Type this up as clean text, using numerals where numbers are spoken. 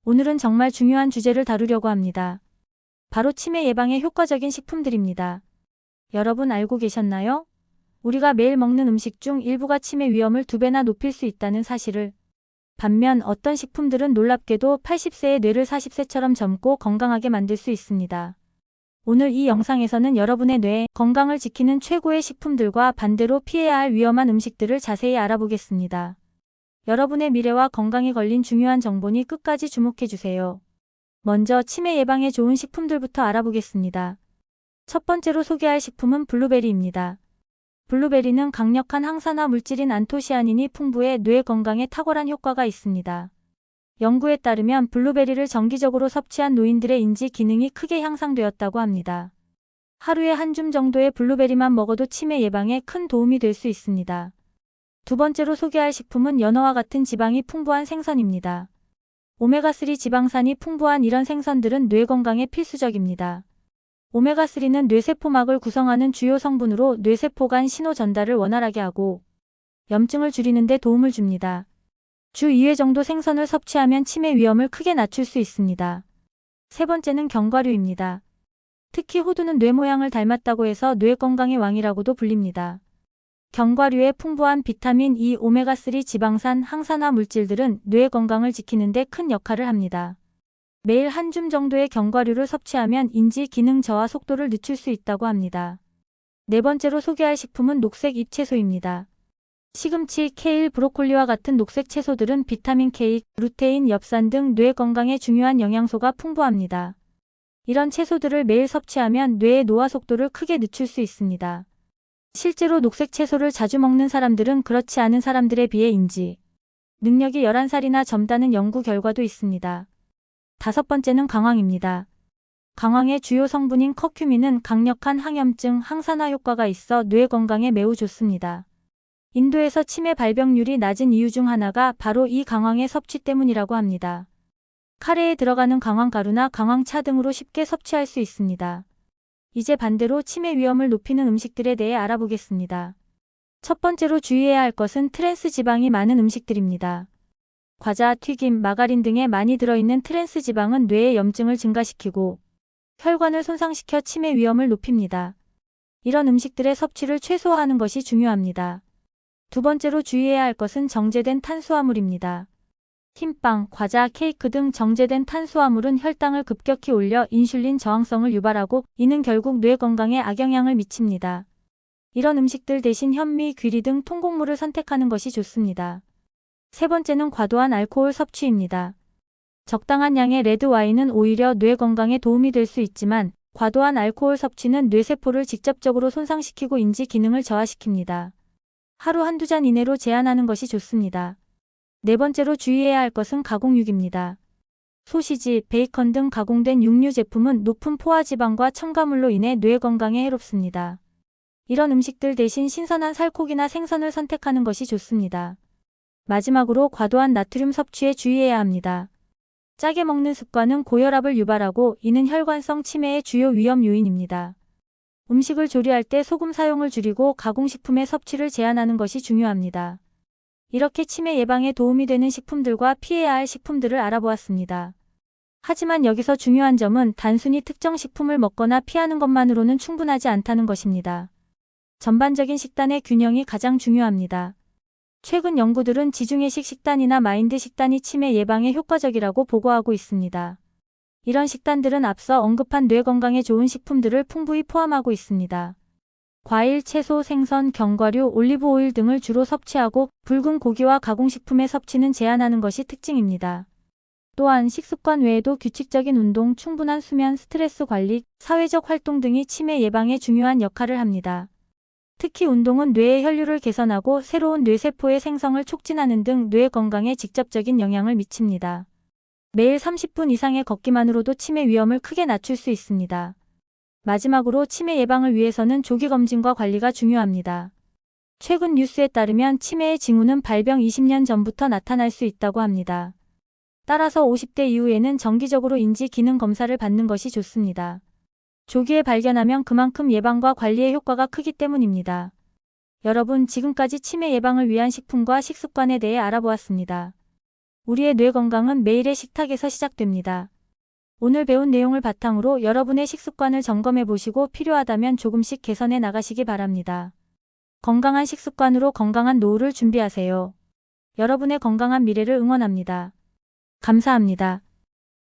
오늘은 정말 중요한 주제를 다루려고 합니다. 바로 치매 예방에 효과적인 식품들입니다. 여러분 알고 계셨나요? 우리가 매일 먹는 음식 중 일부가 치매 위험을 2배나 높일 수 있다는 사실을. 반면 어떤 식품들은 놀랍게도 80세의 뇌를 40세처럼 젊고 건강하게 만들 수 있습니다. 오늘 이 영상에서는 여러분의 뇌 건강을 지키는 최고의 식품들과 반대로 피해야 할 위험한 음식들을 자세히 알아보겠습니다. 여러분의 미래와 건강에 걸린 중요한 정보니 끝까지 주목해주세요. 먼저 치매 예방에 좋은 식품들부터 알아보겠습니다. 첫 번째로 소개할 식품은 블루베리입니다. 블루베리는 강력한 항산화 물질인 안토시아닌이 풍부해 뇌 건강에 탁월한 효과가 있습니다. 연구에 따르면 블루베리를 정기적으로 섭취한 노인들의 인지 기능이 크게 향상되었다고 합니다. 하루에 한 줌 정도의 블루베리만 먹어도 치매 예방에 큰 도움이 될 수 있습니다. 두 번째로 소개할 식품은 연어와 같은 지방이 풍부한 생선입니다. 오메가3 지방산이 풍부한 이런 생선들은 뇌 건강에 필수적입니다. 오메가3는 뇌세포막을 구성하는 주요 성분으로 뇌세포 간 신호 전달을 원활하게 하고 염증을 줄이는 데 도움을 줍니다. 주 2회 정도 생선을 섭취하면 치매 위험을 크게 낮출 수 있습니다. 세 번째는 견과류입니다. 특히 호두는 뇌 모양을 닮았다고 해서 뇌 건강의 왕이라고도 불립니다. 견과류의 풍부한 비타민 E, 오메가3 지방산, 항산화 물질들은 뇌 건강을 지키는 데 큰 역할을 합니다. 매일 한 줌 정도의 견과류를 섭취하면 인지 기능 저하 속도를 늦출 수 있다고 합니다. 네 번째로 소개할 식품은 녹색 잎채소입니다. 시금치, 케일, 브로콜리와 같은 녹색 채소들은 비타민 K, 루테인, 엽산 등 뇌 건강에 중요한 영양소가 풍부합니다. 이런 채소들을 매일 섭취하면 뇌의 노화 속도를 크게 늦출 수 있습니다. 실제로 녹색 채소를 자주 먹는 사람들은 그렇지 않은 사람들에 비해 인지 능력이 11살이나 젊다는 연구 결과도 있습니다. 다섯 번째는 강황입니다. 강황의 주요 성분인 커큐민은 강력한 항염증, 항산화 효과가 있어 뇌 건강에 매우 좋습니다. 인도에서 치매 발병률이 낮은 이유 중 하나가 바로 이 강황의 섭취 때문이라고 합니다. 카레에 들어가는 강황가루나 강황차 등으로 쉽게 섭취할 수 있습니다. 이제 반대로 치매 위험을 높이는 음식들에 대해 알아보겠습니다. 첫 번째로 주의해야 할 것은 트랜스 지방이 많은 음식들입니다. 과자, 튀김, 마가린 등에 많이 들어있는 트랜스 지방은 뇌의 염증을 증가시키고 혈관을 손상시켜 치매 위험을 높입니다. 이런 음식들의 섭취를 최소화하는 것이 중요합니다. 두 번째로 주의해야 할 것은 정제된 탄수화물입니다. 흰빵, 과자, 케이크 등 정제된 탄수화물은 혈당을 급격히 올려 인슐린 저항성을 유발하고 이는 결국 뇌 건강에 악영향을 미칩니다. 이런 음식들 대신 현미, 귀리 등 통곡물을 선택하는 것이 좋습니다. 세 번째는 과도한 알코올 섭취입니다. 적당한 양의 레드와인은 오히려 뇌 건강에 도움이 될 수 있지만 과도한 알코올 섭취는 뇌세포를 직접적으로 손상시키고 인지 기능을 저하시킵니다. 하루 한두 잔 이내로 제한하는 것이 좋습니다. 네 번째로 주의해야 할 것은 가공육입니다. 소시지, 베이컨 등 가공된 육류 제품은 높은 포화지방과 첨가물로 인해 뇌 건강에 해롭습니다. 이런 음식들 대신 신선한 살코기나 생선을 선택하는 것이 좋습니다. 마지막으로 과도한 나트륨 섭취에 주의해야 합니다. 짜게 먹는 습관은 고혈압을 유발하고 이는 혈관성 치매의 주요 위험 요인입니다. 음식을 조리할 때 소금 사용을 줄이고 가공식품의 섭취를 제한하는 것이 중요합니다. 이렇게 치매 예방에 도움이 되는 식품들과 피해야 할 식품들을 알아보았습니다. 하지만 여기서 중요한 점은 단순히 특정 식품을 먹거나 피하는 것만으로는 충분하지 않다는 것입니다. 전반적인 식단의 균형이 가장 중요합니다. 최근 연구들은 지중해식 식단이나 마인드 식단이 치매 예방에 효과적이라고 보고하고 있습니다. 이런 식단들은 앞서 언급한 뇌 건강에 좋은 식품들을 풍부히 포함하고 있습니다. 과일, 채소, 생선, 견과류, 올리브오일 등을 주로 섭취하고 붉은 고기와 가공식품의 섭취는 제한하는 것이 특징입니다. 또한 식습관 외에도 규칙적인 운동, 충분한 수면, 스트레스 관리, 사회적 활동 등이 치매 예방에 중요한 역할을 합니다. 특히 운동은 뇌의 혈류를 개선하고 새로운 뇌세포의 생성을 촉진하는 등 뇌 건강에 직접적인 영향을 미칩니다. 매일 30분 이상의 걷기만으로도 치매 위험을 크게 낮출 수 있습니다. 마지막으로 치매 예방을 위해서는 조기검진과 관리가 중요합니다. 최근 뉴스에 따르면 치매의 징후는 발병 20년 전부터 나타날 수 있다고 합니다. 따라서 50대 이후에는 정기적으로 인지 기능 검사를 받는 것이 좋습니다. 조기에 발견하면 그만큼 예방과 관리의 효과가 크기 때문입니다. 여러분, 지금까지 치매 예방을 위한 식품과 식습관에 대해 알아보았습니다. 우리의 뇌 건강은 매일의 식탁에서 시작됩니다. 오늘 배운 내용을 바탕으로 여러분의 식습관을 점검해 보시고 필요하다면 조금씩 개선해 나가시기 바랍니다. 건강한 식습관으로 건강한 노후를 준비하세요. 여러분의 건강한 미래를 응원합니다. 감사합니다.